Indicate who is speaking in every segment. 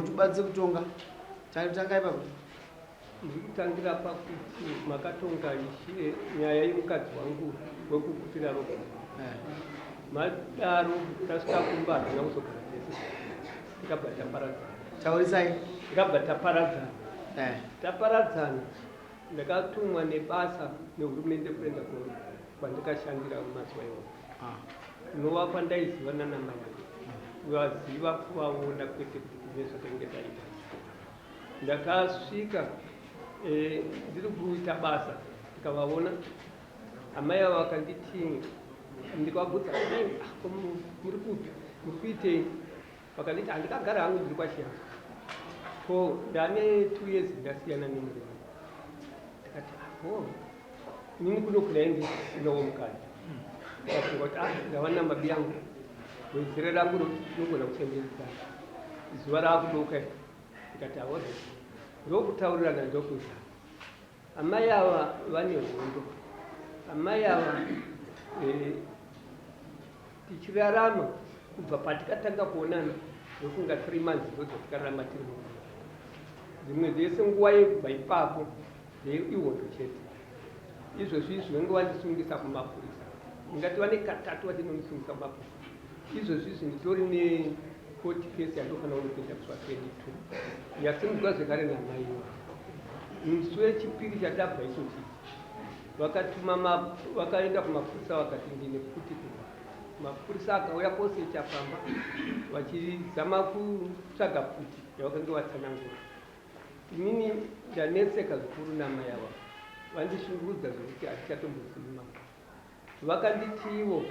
Speaker 1: tibatse kutonga tanga ipapo
Speaker 2: ndikutangira pakuti makatonga ishe nyaya yemukadzi wangu wekukutira ropa madaro tasvika kumba hatina kuzogara tese tikabva taparadzana
Speaker 1: taurisai
Speaker 2: tikabva taparadzana ndakatumwa nebasa nehurumende kuenda kwandikashandira mazuva iwayo inova kwandaiziva nanamai vaziva kuvaona kwete kuti nezvakainge daita ndakasvika ndiri kuita basa ndikavaona amai ava vakanditi ndikavabvudza muri kupi muri kuitei vakanditi handikagara hangu ndiri kwashiyanga ko ndane 2 years ndasiyana nemurume ndikati inini kuno kunaendi inowo mukadzi ndafunga kuti ndava namabi yangu wezere rangu rinogona kuchembedzana zuva raakudoka ndikati aore ndokutaurirana ndokuita amai ava vane hondo amai ava tichirarama kubva patikatanga kuonana ndokunga 3 months ndodzatikararama tiri murume dzimwe dzese nguva yekubva ipapo ihondo chete izvozvi izvi vange vandisungisa kumapurisa ndingati vane katatu vadinondisungisa kumapurisa izvozvi izvi nditori ne40 case yandofanira kunopinda kusva 22 yasimukwa zvekare namaiwa musi wechipiri chatabva ichochi vakaenda kumapurisa vakati ndine kuti mapurisa akauya kwose chapamba vachizama kutsvaga kuti yavakange vatsanangura inini ndanetseka zvikuru namai ava vandishungurudza zvokuti hatichatombosimima vakanditi ivo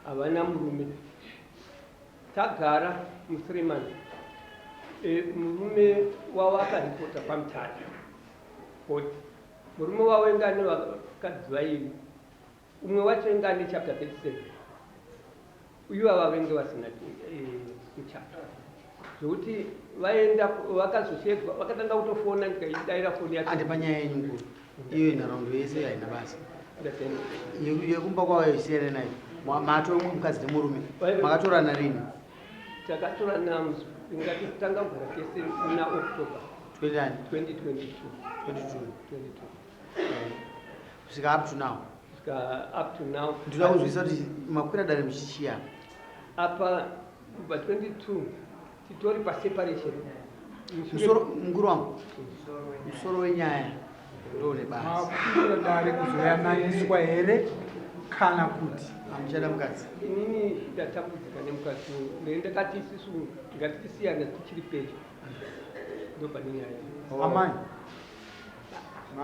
Speaker 2: havana murume tagara mu3 months murume wavo akaripota pamutata koti murume wavo engane vakadzi vaivi umwe wacho engane chapter 37 uiva vavenge vasina kuchapa zvokuti vaenda vakazoshedzwa vakatanga kutofona ndikaidaira foni yacho
Speaker 1: ande panyaya yenyu nguru iyo nharaunda yese haina basa yekumba kwavo isiyana nayo mato mukadzi nemurume makatorana rini
Speaker 2: takatorana ingati kutanga kugara tese muna October
Speaker 1: 2022 kusvika up to now ndinoda kuzvisa kuti makwira dare muchichiya
Speaker 2: apa kubva 22 titori paseparation
Speaker 1: mukuru wangu musoro wenyaya ndone basa
Speaker 3: makwira dare kuzoyananiswa here kana kuti
Speaker 1: amuchada mukadzi
Speaker 2: inini ndatambudzika nemukadzi ndendakati isusu ngatitisiyana tichiri pedyo ndobva nenyaya
Speaker 3: amai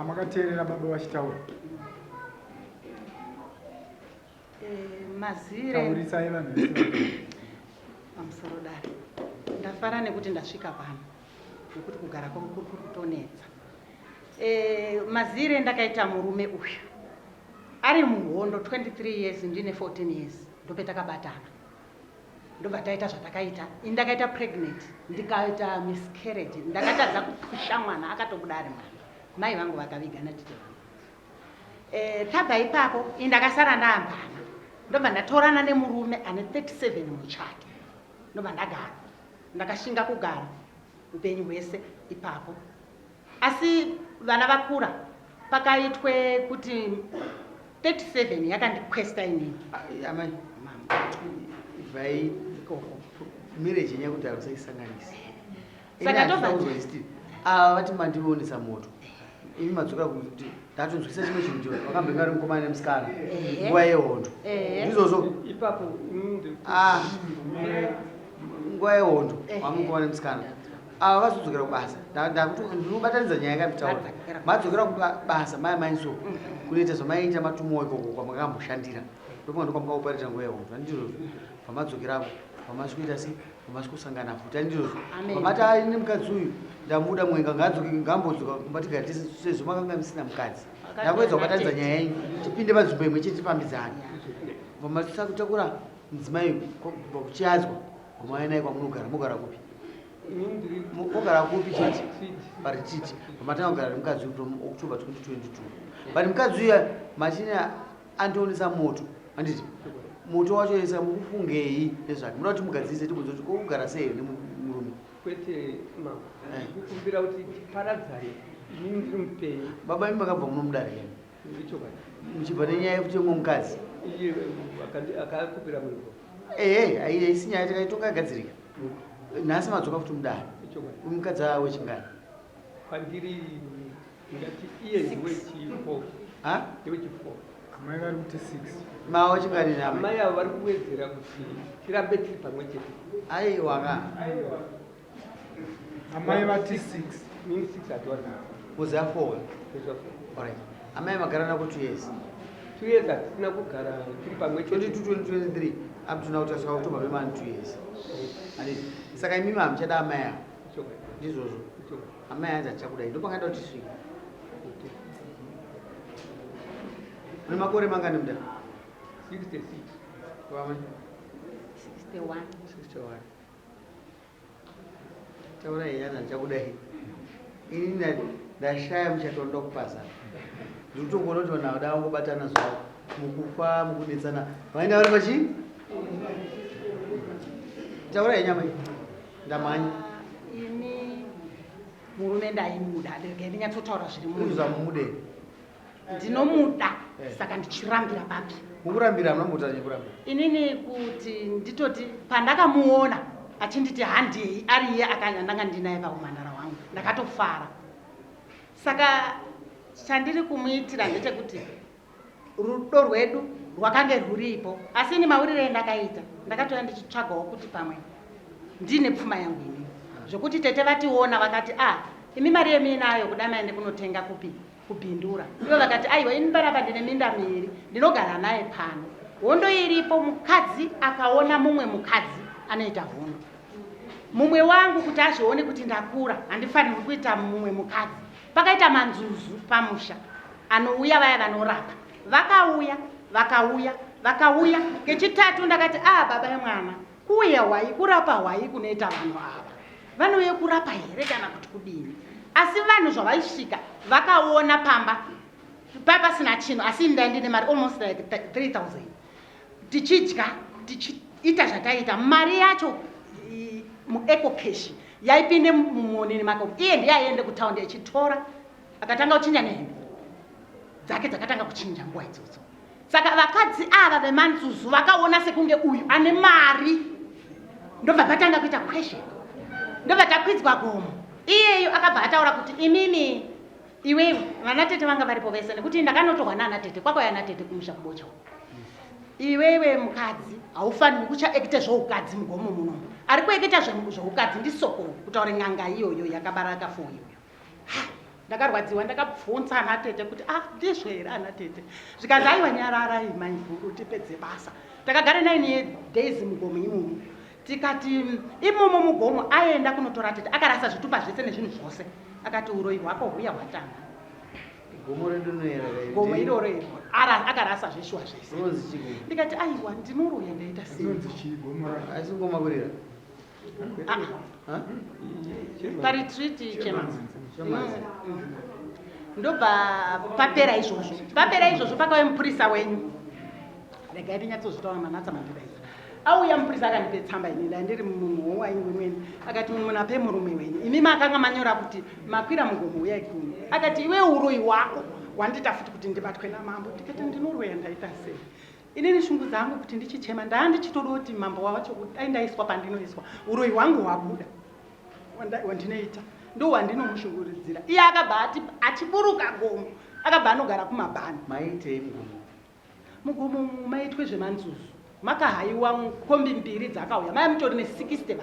Speaker 3: makateerera baba vachitaura
Speaker 4: mazire
Speaker 3: taurisai vanhu
Speaker 4: pamusoro dare ndafara nekuti ndasvika pano nekuti kugara kwangu kuri kutonetsa mazire ndakaita murume uyu ari muhondo 23 years ndine 14 years ndopetakabatana ndobva taita zvatakaita ndakaita pregnant ndikaita miscarriage ndakatadza kupusha mwana akatobuda ari mwana mai vangu vakavigana tite tabva ipapo ndakasara ndaambana ndobva ndatorana nemurume ane 37 muchato ndobva ndagara ndakashinga kugara upenyu hwese ipapo asi vana vakura pakaitwe kuti 37 yakandikwesta inini
Speaker 1: amai vai mirage yenyaya kuti hausaisanganisa
Speaker 4: saka tobva
Speaker 1: ava vati mandionesa moto ini madzoka kuti ndatonzwisa chimwe chinhu vakambenge vari mukomana nemusikana nguva yehondo ndizvozvo
Speaker 2: ipapo
Speaker 1: nguva yehondo vamukomana nemusikana ava vazodzokera kubasa ndinobatanidza nyaya yakanditaura madzokera kubasa mai mainso kunoita zvamaiita matumowo ikoko kwamakamboshandira ndokunga kwamakaoparita nguva yehondo andizvozvo pamadzokerapo pamasvikuita sei pamasvikusangana futi andizvozvo pamati aine mukadzi uyu ndamuda mwenga ngambodzoka kumbatigara sezvo makanga musina mukadzi ndakuedza kubatanidza nyaya yenyu tipinde panzvimbo imwe chete tipambidzana pamasakutakura mudzimai kubva kuchiadzwa gomainai kwamunogara mogara kupi mogara kupi chete parititi pamatanga kugara nemukadzi uyu from October 2022 but mukadzi uya machina andionesa moto anditi moto wacho yesa mukufungei nezvake muda kuti mugadzise tibvunze kuti kugara sei nemurume
Speaker 2: kwete mama kukumbira kuti tiparadzane inini ndiri mupenyu
Speaker 1: baba imi makabva muno mudare
Speaker 2: ndichokwadi
Speaker 1: muchibva nenyaya yekuti mwe mukadzi
Speaker 2: iye akakupira muripo
Speaker 1: aisi nyaya takaitongagadzirika nhasi madzoka kuti mudare
Speaker 2: ndichokwadi
Speaker 1: mukadzi wechingani
Speaker 2: kwandiri ngati iye ndiwechifo ndewechifo
Speaker 3: amai vari kuti 6
Speaker 1: mawa wechingani nama
Speaker 2: amai avo vari kuwedzera kuti tirambe tiri pamwe chete
Speaker 1: aiwaka
Speaker 3: amai vati 6
Speaker 2: mini 6 hatiwari
Speaker 1: muzi afowe amai magara nako 2 years
Speaker 2: 2 years hatisina kugara tiri pamwe chete
Speaker 1: 22-23 aptuna kuti asvika kutoba vemani 2 years saka imimi hamuchada amai avo ndizvozvo amai anzi achakudai ndopangada kuti svika une makore mangani muda
Speaker 2: 66
Speaker 1: wamai
Speaker 4: 61
Speaker 1: 61 taura henyanza ndichakudai ini ndashaya muchatonoda kupasa ndikutongona kuti vanhu vada vangobatana zvavo mukufa mukudetsana vaenda vari pachii taura henyama iyi ndamhanya
Speaker 4: ini murume ndaimuda regai ndinyatsotaura zviri munhu
Speaker 1: uza mumude
Speaker 4: ndinomuda saka ndichirambira papi
Speaker 1: mukurambira munamboita nekurambira
Speaker 4: inini kuti nditoti pandakamuona achinditi handei ari iye akandanga ndinaye paumhandara hwangu ndakatofara saka chandiri kumuitira ndechekuti rudo rwedu rwakange rwuripo asi ini mauriro endakaita ndakatoya ndichitsvagawo kuti pamwe ndine pfuma yangu inini zvokuti tete vationa vakati imi mari yeminayo kuda maende kunotenga kupi kubhindura ivo vakati aiwa ini panapa ndine minda miri ndinogara naye pano hondo iripo mukadzi akaona mumwe mukadzi anoita hondo mumwe wangu kuti azvione kuti ndakura handifanirwi kuita mumwe mukadzi pakaita manzuzu pamusha anouya vaya vanorapa vakauya kechitatu ndakati baba yemwana kuuya hwai kurapa hwai kunoita vanhu ava vanouye kurapa here kana kuti kudini asi vanhu zvavaisvika vakaona pamba papasina chinhu asi ndai ndine mari almost like 3000 tichidya tichiita zvataita mari yacho muecocash yaipinde mumonini makomo iye ndiye aiende kutaundi achitora akatanga kuchinja nehembe dzake dzakatanga kuchinja nguva idzodzo saka vakadzi ava vemanzuzu vakaona sekunge uyu ane mari ndobva vatanga kuita question ndobva takwidzwa gomo iyeyo akabva ataura kuti imimi iwewe vanatete vanga varipo vese nekuti ndakanotorwa naanatete kwakwaya anatete kumusha kubocha iwewe mukadzi haufaniri kuchaekite zvoukadzi mugomo munomu ari kueketa zvoukadzi ndisoko kutaura n'anga iyoyo yakabara akafoiwa ndakarwadziwa ndakabvunza anatete kuti ndizvo here anatete zvikanzi aiwa nyararai maiguru tipedze basa takagara 9 days mugomo imomo tikati imomo mugomo aenda kunotora tete akarasa zvitupa zvese nezvinhu zvose akati uroi hwako huya hwatanga
Speaker 1: gomo redu
Speaker 4: gomo iroro akarasa zveshuwa zvese ndikati aiwa ndinoroya ndaita
Speaker 1: asi ngomakurira
Speaker 4: paretriti chemanzi ndobva papera izvozvo pakauya mupurisa wenyu regai ndinyatsozvitaura manatsa mandidaiza auya mupurisa akandipe tsamba ini nda ndiri munhu waingwemweni akati munhu ape murume wenyu imi makanga manyora kuti makwira mugomo uyai kuno akati iwe uroi hwako wandita futi kuti ndibatwe namambo ndikati ndinoroya ndaita sei inini shungu dzangu kuti ndichichema ndandichitoda kuti mambo wacho dai ndaiswa pandinoiswa uroi hwangu hwabuda wandinoita ndo wandinomushunguridzira iye akabva achiburuka gomo akabva anogara kumabhani
Speaker 1: maitei
Speaker 4: mugomo maitwe zvemanzuzu makahayiwa kombi mbiri dzakauya mai mutori ne60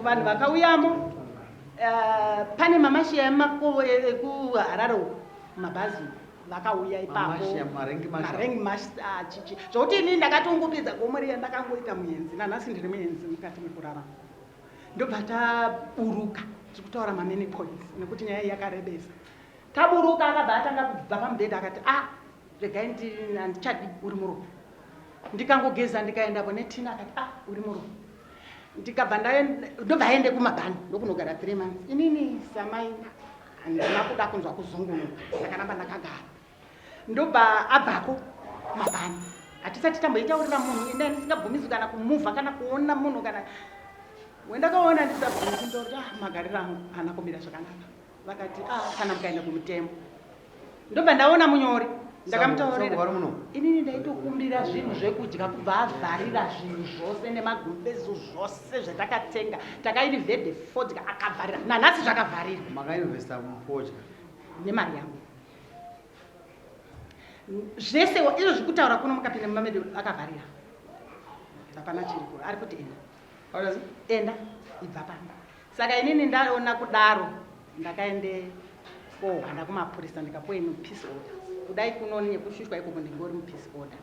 Speaker 4: vanhu vakauyamo pane mamashiya ekuharare mabhazi vakauya ipapo marengi chichi zvokuti ini ndakatongopedza gomo riya ndakangoita muenzi nanhasi ndiri muenzi mukati mekurarama ndobva taburuka tikutaura mamany points nekuti nyaya iyi yakarebesa taburuka akabva atanga kubva pamubhedha akati regai handichadi uri murume ndikangogeza ndikaendapo netina akati uri murume ndikabva ndobva aende kumabhani ndokunogara 3 months inini samai handina kuda kunzwa kuzungunuka ndakaramba ndakagara ndobva abvako mabhani hatisati tamboitaurira munhu enda ndisingabvumidzwi kana kumuvha kana kuona munhu kana wendakaona ndisabvumisi ndoti magariro angu haana kumira zvakanaka vakati kana mukaenda kumutemo ndobva ndaona munyori ndakamutaurira inini ndaitokumbira zvinhu zvekudya kubva avharira zvinhu zvose nemagumbezo zvose zvatakatenga takainivhede fodya akavharira nanhasi zvakavharirwa
Speaker 1: makainvesta mufodya
Speaker 4: nemari yangu zvese izvo zvekutaura kuno mukapinda mumamedo akavharira hapana chiriko ari kuti enda ibva pano saka inini ndaona kudaro ndakaende kohwanda kumapurisa ndikapuwe mupeace order kudai kuno nekushushwa ikoko ndingori mupeace order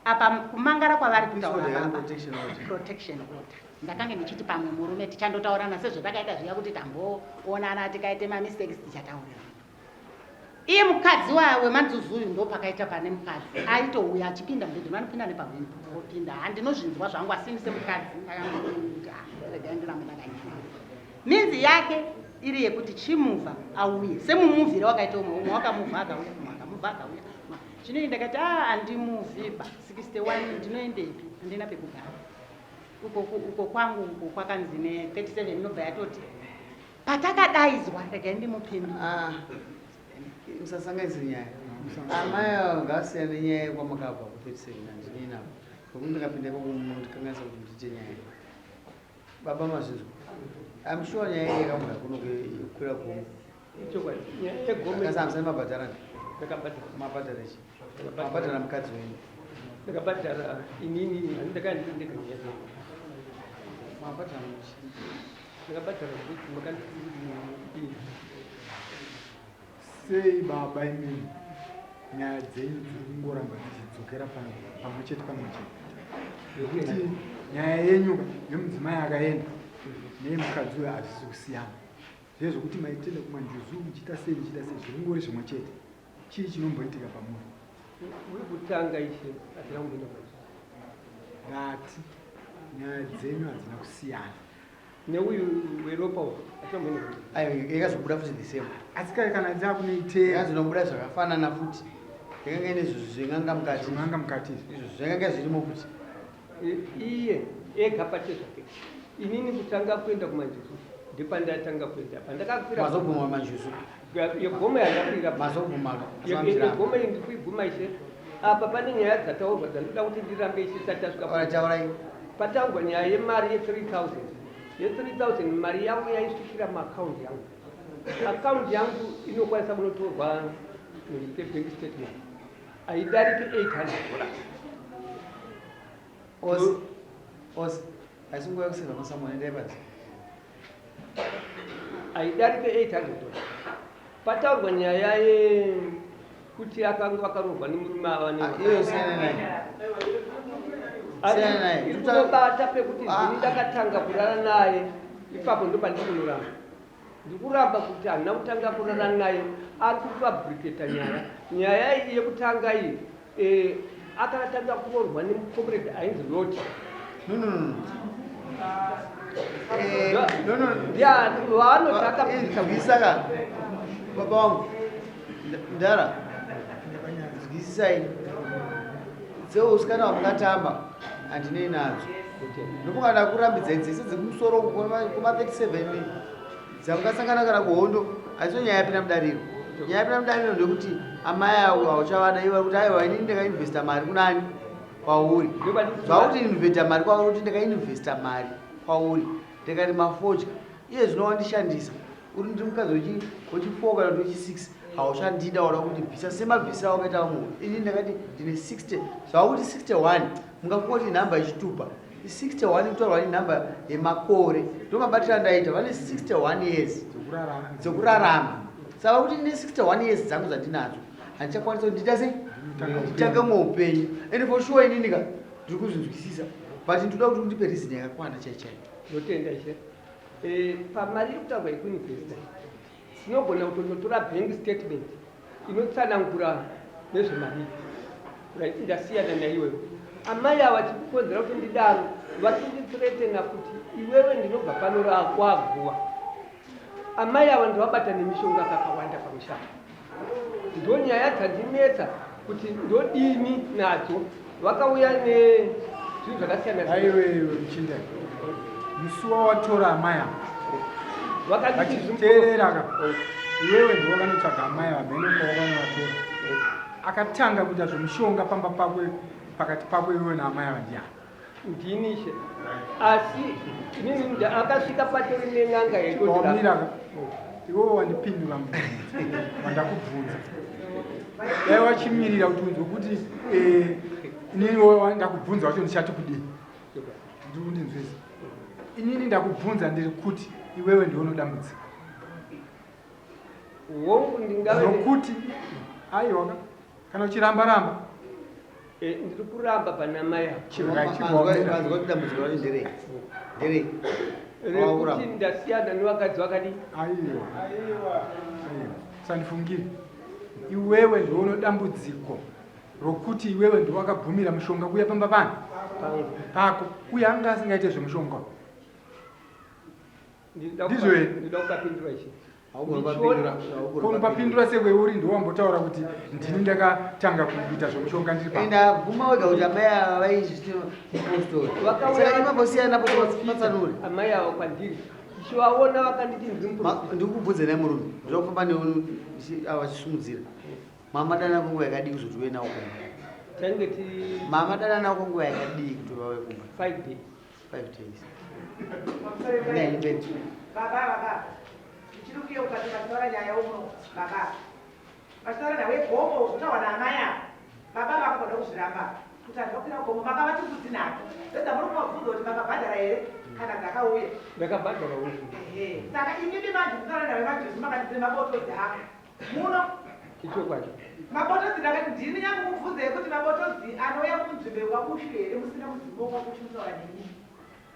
Speaker 4: apa kumangara kwavari kutaura protection order ndakange ndichiti pamwe murume tichandotaurana sezvatakaita zviya kuti tamboonana tikaite mamistakes tichataurira iye mukadzi wemanzuzuyu ndo pakaita pane mukadzi aitouya achipinda mubhedhi vanopinda nepapinda handinozvinzwa zvangu asini semukadzi minzi yake iri yekuti chimuvha auye semumuvhire wakaita umwe wakamuvha akauya umwe akamuvha akauya zvino ndakati handimuvhiba 61 ndinoendepi handina pekugara uko kwangu uko kwakanzi ne37 inobva yatoti patakadaidzwa regai ndimupindu
Speaker 1: musasanganise nyaya amai ngasiyana nenyaya yekwamakabva ku37 handininapo nokuti ndikapinda ndikakanganisa kuti ndiite nyaya baba mazvizwa I'm sure nyaya yakamuka kuno kwira gomo akasamisa nemabhadharani mabhadhara chi mabhadhara mukadzi wenyu
Speaker 2: ndakabhadhara inini handindakaendekanyaya
Speaker 1: mabhadhara
Speaker 2: ndakabhadhara makandii
Speaker 3: sei baba imini nyaya dzenyu dzirikungoramba dzichidzokera pamwe chete yekuti nyaya yenyu yomudzimai akaenda nemukadzi uyo hazvisi kusiyana zvezvokuti maitenda kumanjuzu muchiita sei zvirongori zvimwe chete chii chinomboitika pamunhu
Speaker 2: uri kutanga ishe hatina kumbinda
Speaker 3: ngati nyaya dzenyu hadzina kusiyana
Speaker 2: neuyu weropa hatina kumbinda
Speaker 1: yakazobuda futi december
Speaker 3: asi kare kana dzakunoiteya
Speaker 1: dzinobuda zvakafanana futi yakanga ine zvinganga
Speaker 3: mukati
Speaker 1: izvo zvakanga zvirimo futi
Speaker 2: iye ega pate zvake inini kutanga kuenda kumanjuzu ndepandatanga kuenda
Speaker 1: pandakakwiramazoguma manjuzu
Speaker 2: yegoma yandakwira
Speaker 1: mazoguma
Speaker 2: ndikuiguma ishe apa pane nyaya dzataurwa dzandoda kuti ndirambe ishe satasvika patangwa nyaya yemari ye3000 ye3000 mari yangu yaisvikira maakaundi yangu akaundi yangu inokwanisa kunotorwa bank statement haidariki $800
Speaker 1: osi haisi nguva yekuseva masamoni ndaibazi
Speaker 2: haidariki $800 pataurwa nyaya kuti akanga akarohwa nemurume
Speaker 1: iyo siyanai
Speaker 2: ndinobata pekuti ndini ndakatanga kurara naye ipapo ndopandikunoramba ndikuramba kuti handina kutanga kurara naye ari kufabricata nyaya iyi yekutanga iyi akatanga kurohwa nemucomrade ainzi loti
Speaker 1: vanotakaisaka baba wangu ndara zwisisai dzeusikana wamungatamba handinei nadzo ndomukada kurambidza dzese dzekumusoro kuma37 dzamungasangana kana kuhondo haiso nyaya yapinda mudariro nyaya yapinda mudariro ndekuti amai avo hauchavada iva kuti aiwa inini ndakainvesta mari kunani kwauri zvakuti investa mari kwauri kuti ndakainvesta mari kwauri ndikati mafodya iye zvinowandishandisa uri ndiri mukadzi wechi4 kana wechi6 haushandida wada kuti bvisa semabvisira wakaita munhu ini ndakati ndine 60 zvakuti 61 mungafunga kuti nhamba ichitupa 61 kutorwa inhamba yemakore ndomabatira ndaita vane 61 years dzekurarama saka kuti ndine 61 years dzangu dzandinadzo handichakwanisa kuti ndita sei nditange muupenyu ende for sure ininika ndiri kuzvinzwisisa but ndoda kuti undipe reason yakakwana chaichai
Speaker 2: ndotenda ishe pamari yekutaurwa yekuinvesta sinogona kutondotora bank statement inotsanangura nezvemari ndasiyana naiwewe amai ava chikukonzera kuti ndidaro vari kundithiretena kuti iwewe ndinobva pano waguwa amai ava ndovabata nemishonga kakawanda pamushana ndo nyaya dzandinetsa kuti ndodini nadzo vakauya nezvinhu zvakasiyana
Speaker 3: aiwe mchindani musuwa watora amai ava vachiteerera ka iwewe ndiwakanotsvaga amai ava mhene kwawakanovatora akatanga kuita zvemushonga pamba pakwe pakati pakwe iwewe naamai ava ndiani
Speaker 2: ndinishe asi inini akasvika patori nen'anga
Speaker 3: wamira ka iwewe wandipindura wandakubvunza dai wachimirira kuti unzwe kuti inini wewe ndakubvunza wacho ndichati kudini ndiri kundinzwisa inini ndakubvunza ndiri kuti iwewe ndiunodambudzika nokuti aiwa kana uchiramba-ramba
Speaker 2: ndiri kuramba pana mai rekuti ndasiyana nevakadzi vakadi
Speaker 3: aiwa sandifungire iwewe ndiunodambudziko rokuti iwewe ndiwakabvumira mushonga kuya pamba pano pako uye anga asingaite zvemushonga ndizvo here
Speaker 2: ndida kukapindura ichi
Speaker 3: unopapindura sekweuri ndiwambotaura kuti ndini ndakatanga kuita zvemushonga ndiri
Speaker 1: ndabvuma wega kuti amai ava vaizvipostori imambosiyana patsanuri
Speaker 2: amai ava kwandiri ichivaona vakanditi
Speaker 1: ndikubvunze naye murume ndokufamba neunu ava chisumudzira mama dana kwenguva yakadii kuzoti uve nawo kumba
Speaker 2: tange
Speaker 1: mama dana nawo kwenguva yakadii kuti vave kumba
Speaker 2: 5 days
Speaker 1: 5 days nyaibeti
Speaker 5: baba tichirukiye ukati mataura nyaya uno baba mataura nawe gomo utawa na amaya baba vakakoda kuzviramba kuti andokira gomo makavati kudzinako zvedza muri kumabvunza kuti makabhadhara here kana dzakauya
Speaker 2: ndakabhadhara uzi
Speaker 5: saka inini manje kutaura nawe majesu makandidze mabotodzi ako muno
Speaker 2: ichokwacho
Speaker 5: mabotodzi ndakati ndini nyange kubvunza yekuti mabotodzi anouya kunzvimbo yekwakushu here musina mudzimbo wakwakushu mutaura neni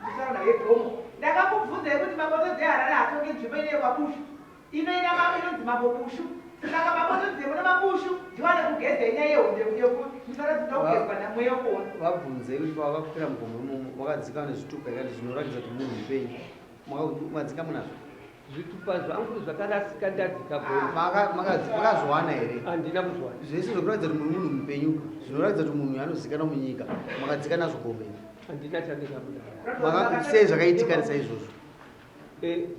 Speaker 5: kutaura nawe gomo ndakakubvunza yekuti mabotodzi eharare hatonge nzvimbo ine yekwakushu inoina inonzi mabopushu saka mabotodzi emune mabushu ndiwane kugeza inyaya yehumusara dzidakugezwa namweyo kuona
Speaker 1: vabvunze kuti pavakapfira mugombo makadzika nezvitupa ikati zvinoratidza kuti munhu mupenyu mwadzika munazvo
Speaker 2: zvitupa zvangu zvakarasika ndadzika
Speaker 1: makazwana here
Speaker 2: handina kuzwana
Speaker 1: zvese zvekuratidza kuti munhu mupenyu zvinoratidza kuti munhu anozikanwa munyika makadzika nazvo gombe
Speaker 2: handina chandikabuda
Speaker 1: sei zvakaitika nesaizvozvo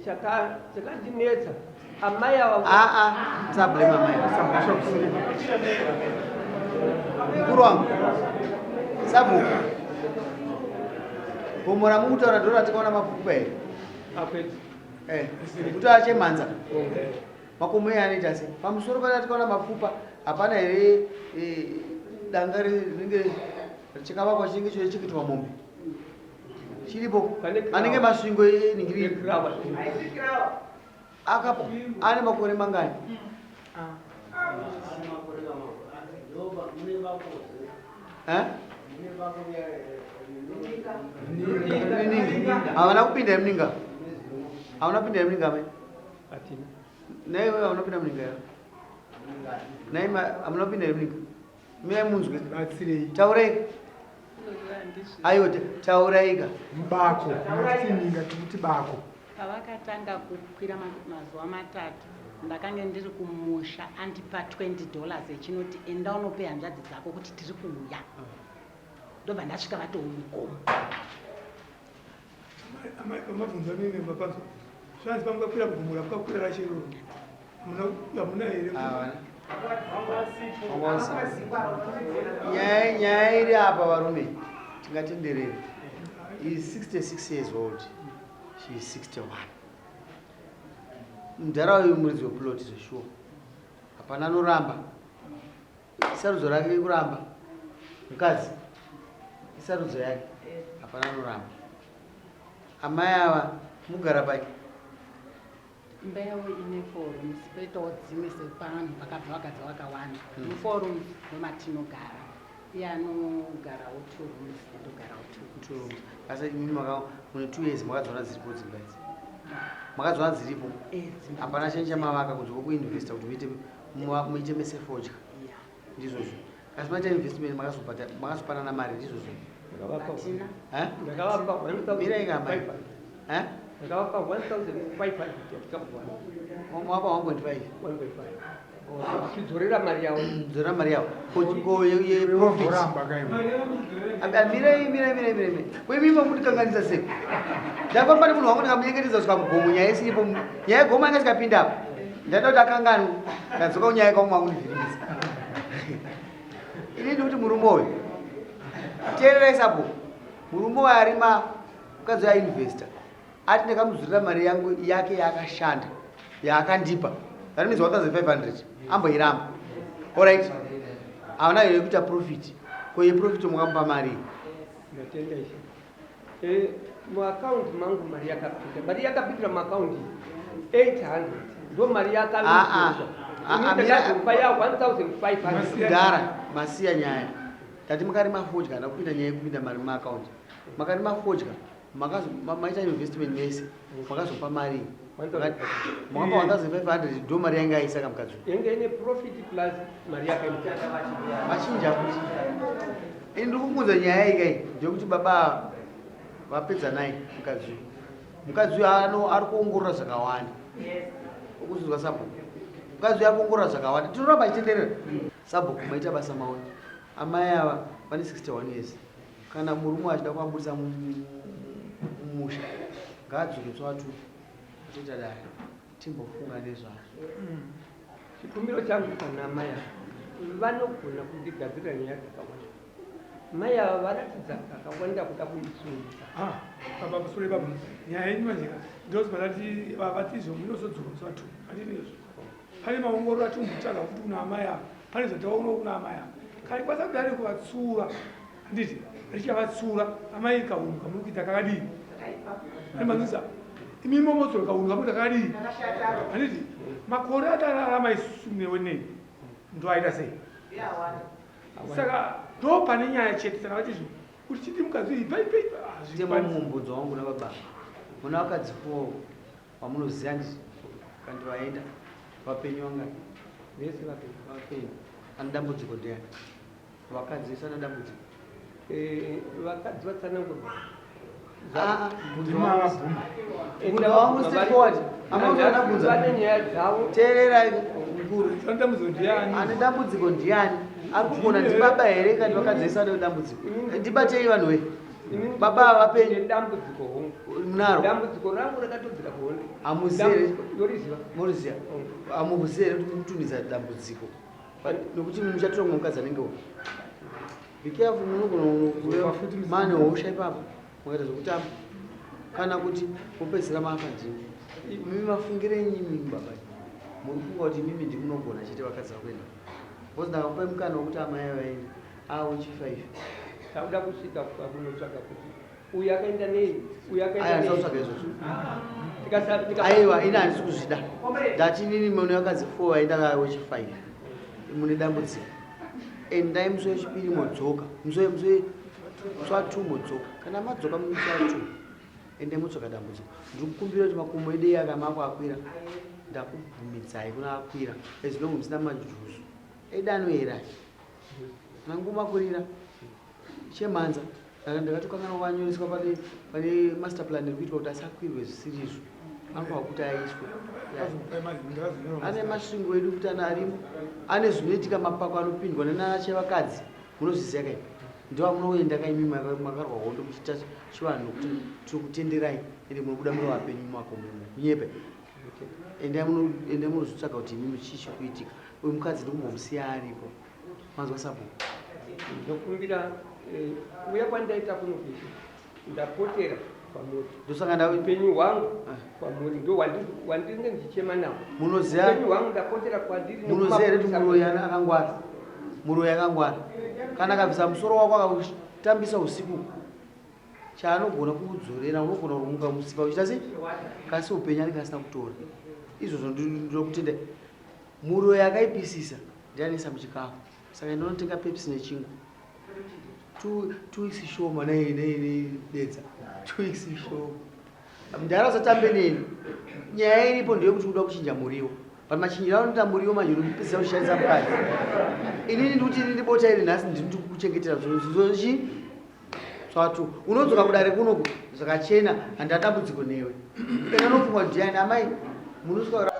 Speaker 2: chakandinetsa amai ava
Speaker 1: sablame amai mukuru wangu sabhuku gomo ramukutaura ndiro ratikaona mapfupa here
Speaker 2: apedzi
Speaker 1: kuti achemhanza makomo eyi anoita sei pamusoro pane ratikaona mapfupa hapana here danga rinenge richikavakwa chinenge chichiitwa mombe chiripo anenge masvingo eningiriri akapo ane makore mangani havana kupinda emuninga havana kupinda emuninga mai naiwe havana kupinda muninga yavo naima hamuna kupinda emuninga miyai munzwe
Speaker 3: batsirei
Speaker 1: taurei aiwa tauraika
Speaker 3: bako natininga tikuti bako
Speaker 4: pavakatanga kukwira mazuva matatu ndakange ndiri kumusha andipa $20 echinoti enda unope hanzvadzi dzako kuti tiri kuuya ndobva ndasvika vatougomo
Speaker 6: amabvunza nini mapazo zvanzi pamukakwira kugumura mukakwira rachero hamuna here
Speaker 1: nyaya iri apa varume tingatenderere is 66 years old she is 61 mudhara uyu muridzi weploti zveshuwa hapana anoramba isarudzo rake kuramba mukadzi isarudzo yake hapana anoramba amai ava mugara pai
Speaker 4: mbeu ine forums poitawo dzimwe sepanhu vakabva vakadza vakawanda muforums wematinogara iye anogarawo 2 rooms ndogarawo 2 rooms
Speaker 1: asi imimi mune 2 years makadzona dziripo dzimba idzi makadzona dziripo hapana chenje chamavaka kunze kwekuinvesta kuti muite mese fodya ndizvozvo asi maita investment makazopanana mari ndizvozvo
Speaker 2: ndakavapa
Speaker 1: mirainga amai
Speaker 2: ndakavapa 1500 yatikakuwana
Speaker 1: mwapa 1.5
Speaker 2: 1.5 chidzorera mari yavo
Speaker 1: dzora mari yavo
Speaker 3: Voramba kaiwa.
Speaker 1: mirai kwemimba mutikanganisa sei ndafamba nemunhu wangu ndikamunyengetedza kusvika mugomo nyaya isipo nyaya yegoma anga sikapinda apa ndada kuti akanganwa ndadzoka kunyaya yekaumwe wangu ndivhirimisa ini ndikuti murume uyu teererai sapo murume uyu ari mukadzi ainvesta ati ndakamudzurira mari yangu yake yaakashanda yaakandipa yarinonzi 1500 amboiramba alright hauna here kuita profit koye profit mukamupa mari
Speaker 2: ndatenda izvi muakaunti mangu mari yakapinda mari yakapindira muakaunti 800 ndo mari yakainindakazopa ya 1500
Speaker 1: gara masiya nyaya tati makari mafodya na kupinda nyaya yekupinda mari mumaakaunti makari mafodya maita investment mese makazopa mari makapa 1500 ndo mari yanga aisaka mukadzi
Speaker 2: yenge ine profit plus mari yakaita
Speaker 1: machinja kuti ini ndiri kukunza nyaya ikai ndekuti baba vapedza naye mukadzi uyu ari kuongorora zvakawanda ukuzvizwa sabhuku mukadzi uyu ari kuongorora zvakawanda tinoramba achitenderera sabhuku maita basa maoni amai ava vane 61 years kana murume achida kuambudisa mumusha ngaadzoke tswatu atoita dai timbofunga nezvazvo
Speaker 2: chikumbiro changu kana amai ava vanogona kundigadzirira nyaya dzakawanda mai ava varatidza kakawanda kuda kuisungisa
Speaker 6: baba musore baba nyaya yenyu majika ndozimati vatizvo munozodzorosa tu atinezvo pane maongororo atimbutaga kuti kuna amai ava pane zvataona kuna amai ava kari kwasa kudari kuvatsura handiti richavatsura amai kaunga muri kuita kakadii animanisa imimo motsoro kaunga muri kakadii handiti makore atararama isunewe nei ndo aita sei saka ndo pane nyaya chete saka vatizvo kuti chiti mukadzi ipaipei
Speaker 1: temamumbudzo wangu nababa muna vakadzi 4 vamunoziva ndizvo kandi vaenda vapenyu vanga
Speaker 2: vese vapenyu
Speaker 1: ane dambudziko ndiani vakadzi vese ane dambudziko
Speaker 2: vakadzi vatsanangurwa
Speaker 1: munhu wangu straightforward
Speaker 2: vane nyaya dzavo
Speaker 1: teerera mukuru
Speaker 6: dambudziko ndiani
Speaker 1: ane dambudziko ndiani ari kugona ndibaba here kandi vakadzi vese ane dambudziko ndibatei vanhu we baba avapenyu
Speaker 2: dambudziko
Speaker 1: munaro
Speaker 2: dambudziko rangu rakatodzera kuhonde
Speaker 1: hamuzere
Speaker 2: ndoriziva
Speaker 1: moriziva hamuzere kuti mutunidza dambudziko nokuti muchatora mumwe mukadzi anenge uyu bikefu munogona mane hosha ipapo mukaita zvokutamba kana kuti mupedzisira mafa ndimi mimi mafungirenyi mimi baba muri kufunga kuti mimi ndimunogona chete vakadzi vakuenda bcause ndakapai mukana wokuti amai avaenda awo chi5
Speaker 2: tauda kusvika kwakunotsvaga kuti uyu akaenda nei uyu
Speaker 1: aya ndisakutsvaga izvozvo aiwa ini handisi kuzvida ndati nini mune vakadzi 4 vaenda vawo chi5 mune dambudziko endai musi wechipiri modzoka musi wa2 modzoka kana madzoka musi wa2 endai motsoka dambudziko ndiri kukumbira kuti makomo edei akamako akwira ndakubvumidzai kuna akwira as long musina majuzu edanoerai nangumakurira chemhanza ndakatokanganwa wanyoreswa pane master plan rikuitwa kuti asakwirwe zvisirizvo anguva kuti aiswe ane masvingo edu kuti ana arimo ane zvinoitika mapako anopindwa nenana chevakadzi munozviziva kai ndova munoenda kaimi makarwa hondo muchiita chivanhu kuti tiri kutenderai ende munobuda muri vapenyu mumakomo munyepa ende munozvitsvaga kuti imimi chichi kuitika uyu mukadzi ndikumbomusiya aripo manzwa sabhuku
Speaker 2: ndokumbira uya kwandaita kunovhisi ndapotera pamuri
Speaker 1: ndosaka
Speaker 2: upenyu hwangu pamuri ndo wandinge ndichema nawo
Speaker 1: munoziva
Speaker 2: upenyu hwangu ndapotera kwandiri
Speaker 1: munoziva here kuti muroyi akangwara muroyi akangwara kana akabvisa musoro wako akakutambisa usiku chaanogona kukudzorera unogona kurumuka musipa uchita sei kasi upenyu anenge asina kutora izvozvo ndinokutenda muroyi akaipisisa ndianisa muchikafu saka ndinotenga pepsi nechingu 2 weeks shoma nededza 2 weeks shoma mudhara usatambe neni nyaya iripo ndeyekuti kuda kuchinja muriwo but machinjiro anoita muriwo manje unopedzisa kushandisa mukadzi inini ndikuti inini bota iri nhasi ndiri kuchengetera zvochi swatu unodzoka kudare kunoku zvakachena handadambudziko newe ena nofunga kuti ndiani amai munosvika